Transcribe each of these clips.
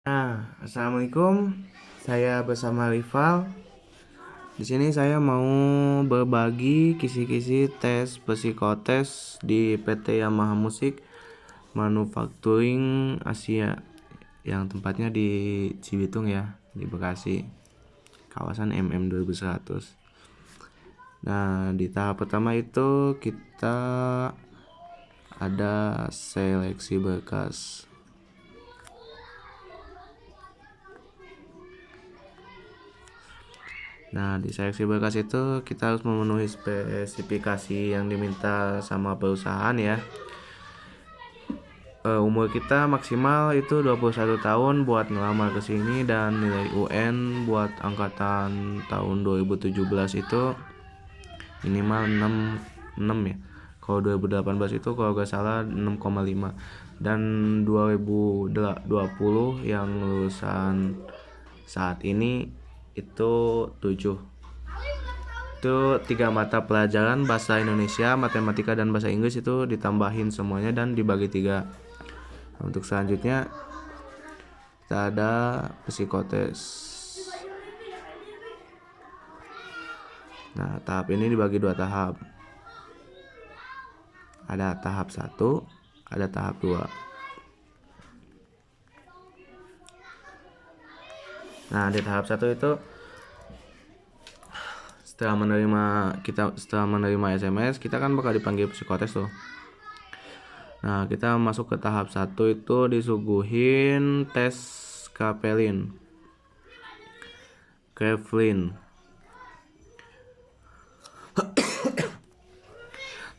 Assalamualaikum. Saya bersama Rival. Di sini saya mau berbagi kisi-kisi tes psikotes di PT Yamaha Musik Manufacturing Asia yang tempatnya di Cibitung ya, di Bekasi, kawasan MM 2100. Nah, di tahap pertama itu kita ada seleksi berkas. Nah, di seleksi berkas itu kita harus memenuhi spesifikasi yang diminta sama perusahaan ya. Umur kita maksimal itu 21 tahun buat ngelamar ke sini, dan nilai UN buat angkatan tahun 2017 itu minimal 6 ya. Kalau 2018 itu kalau gak salah 6,5, dan 2020 yang lulusan saat ini itu 7. Itu 3 mata pelajaran, bahasa Indonesia, matematika, dan bahasa Inggris itu ditambahin semuanya dan dibagi 3. Untuk selanjutnya kita ada psikotes. Nah, tahap ini dibagi 2 tahap. Ada tahap 1, ada tahap 2. Nah, di tahap 1 itu setelah menerima SMS, kita kan bakal dipanggil psikotes tuh. Nah, kita masuk ke tahap 1 itu disuguhin tes Kraepelin.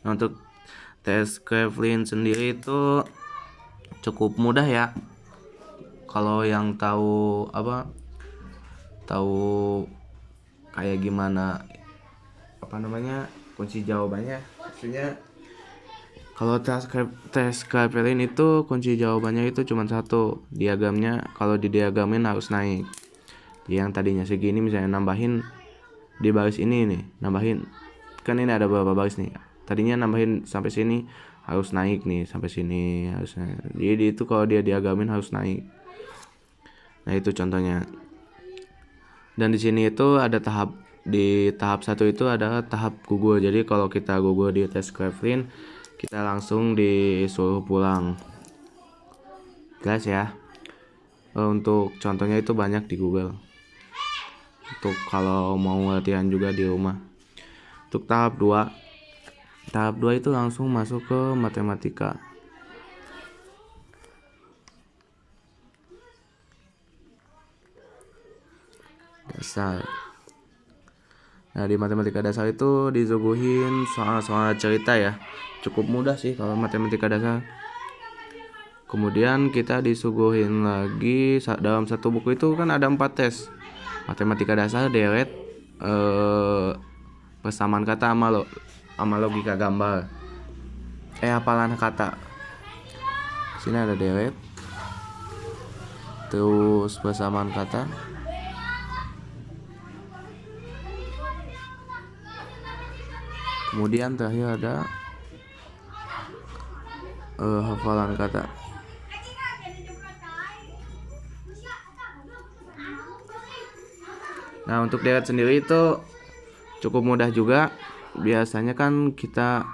Nah, untuk tes Kraepelin sendiri itu cukup mudah ya. Kalau yang tahu kayak gimana kunci jawabannya, maksudnya kalau tes Kraepelin itu kunci jawabannya itu cuma satu, diagamnya. Kalau didiagamin harus naik. Yang tadinya segini misalnya nambahin di baris ini nih, nambahin kan ini ada beberapa baris nih. Tadinya nambahin sampai sini harus naik nih, sampai sini harus naik. Jadi itu kalau dia diagamin harus naik. Nah, itu contohnya. Dan di sini itu ada di tahap 1 itu ada tahap gugur. Jadi kalau kita gugur di tes Kraepelin, kita langsung disuruh pulang. Jelas ya. Untuk contohnya itu banyak di Google. Untuk kalau mau latihan juga di rumah. Untuk tahap 2 itu langsung masuk ke matematika. Dasar. Nah, di matematika dasar itu disuguhin soal-soal cerita ya. Cukup mudah sih kalau matematika dasar. Kemudian kita disuguhin lagi dalam satu buku itu kan ada 4 tes. Matematika dasar, deret, persamaan kata sama logika gambar. Hafalan kata. Sini ada deret. Terus persamaan kata. Kemudian terakhir ada hafalan kata. Nah, untuk deret sendiri itu cukup mudah juga. Biasanya kan kita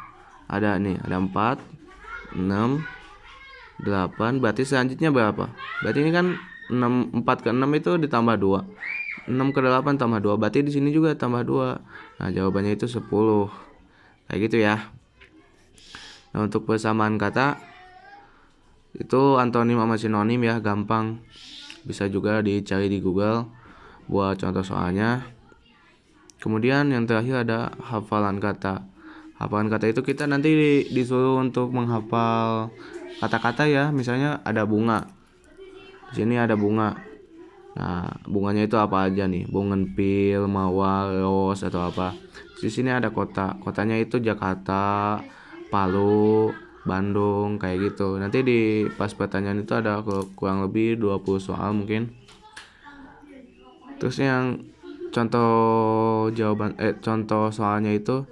ada 4, 6, 8. Berarti selanjutnya berapa? Berarti ini kan 4 ke 6 itu ditambah 2. 6 ke 8 tambah 2. Berarti di sini juga tambah 2. Nah, jawabannya itu 10. Kayak gitu ya. Nah, untuk persamaan kata itu antonim sama sinonim ya, gampang. Bisa juga dicari di Google buat contoh soalnya. Kemudian yang terakhir ada hafalan kata. Hafalan kata itu kita nanti disuruh untuk menghafal kata-kata ya. Misalnya ada bunga. Di sini ada bunga. Nah, bunganya itu apa aja nih? Bougainville, mawar, rose, atau apa. Di sini ada kota. Kotanya itu Jakarta, Palu, Bandung, kayak gitu. Nanti di pas pertanyaan itu ada kurang lebih 20 soal mungkin. Terus yang contoh soalnya itu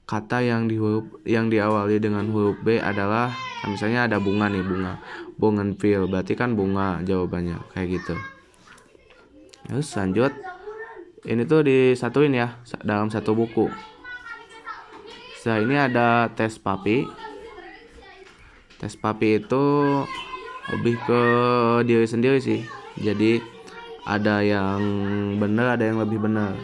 kata yang diawali dengan huruf B adalah Kan misalnya ada bunga nih, bunga bougainville, berarti kan bunga jawabannya kayak gitu. Terus lanjut, ini tuh disatuin ya dalam satu buku. Setelah ini ada tes papi. Tes papi itu lebih ke diri sendiri sih. Jadi ada yang benar, ada yang lebih benar.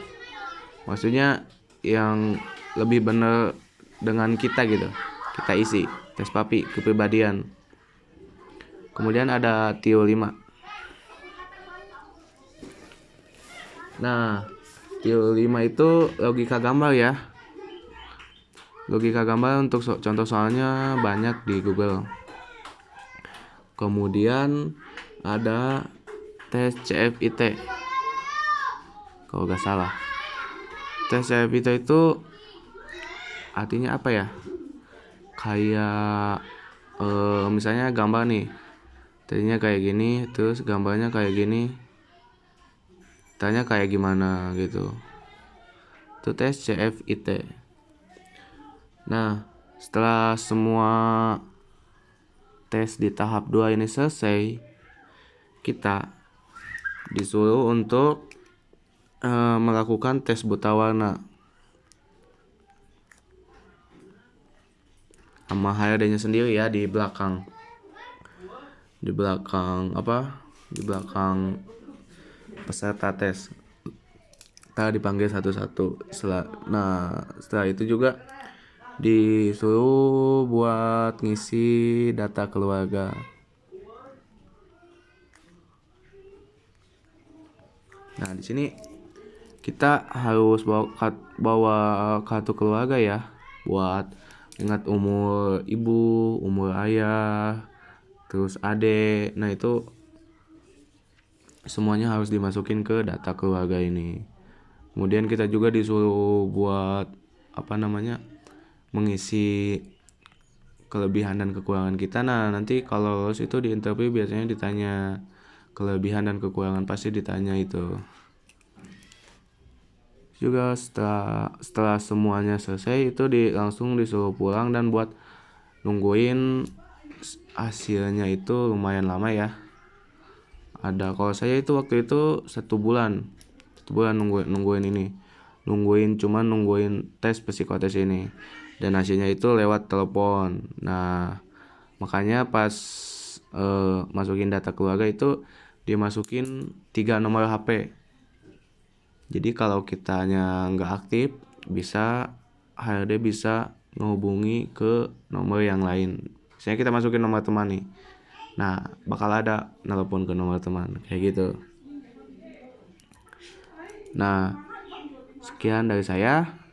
Maksudnya yang lebih benar dengan kita gitu. Kita isi tes papi kepribadian. Kemudian ada TIO 5. Nah, TIO 5 itu logika gambar ya. Logika gambar untuk contoh soalnya banyak di Google. Kemudian ada tes CFIT. Kalau gak salah. Tes CFIT itu artinya apa ya? Kayak misalnya gambar nih. Tadinya kayak gini, terus gambarnya kayak gini. Tanya kayak gimana gitu. Itu tes CFIT. Nah, setelah semua tes di tahap 2 ini selesai, kita disuruh untuk melakukan tes buta warna sama HRD-nya sendiri ya di belakang. Di belakang peserta tes. Kita dipanggil satu-satu. Setelah itu juga disuruh buat ngisi data keluarga. Nah, di sini kita harus bawa kartu keluarga ya, buat ingat umur ibu, umur ayah, terus adik. Nah, itu semuanya harus dimasukin ke data keluarga ini. Kemudian kita juga disuruh buat mengisi kelebihan dan kekurangan kita. Nah, nanti kalau lulus itu di interview biasanya ditanya kelebihan dan kekurangan, pasti ditanya itu. Juga setelah semuanya selesai itu langsung disuruh pulang dan buat nungguin hasilnya itu lumayan lama ya. Kalau saya itu waktu itu 1 bulan nungguin tes psikotes ini, dan hasilnya itu lewat telepon. Nah, makanya pas masukin data keluarga itu dimasukin 3 nomor HP. Jadi kalau kitanya nggak aktif, HRD bisa menghubungi ke nomor yang lain. Misalnya kita masukin nomor teman nih, nah bakal ada nelpon ke nomor teman kayak gitu. Nah, sekian dari saya.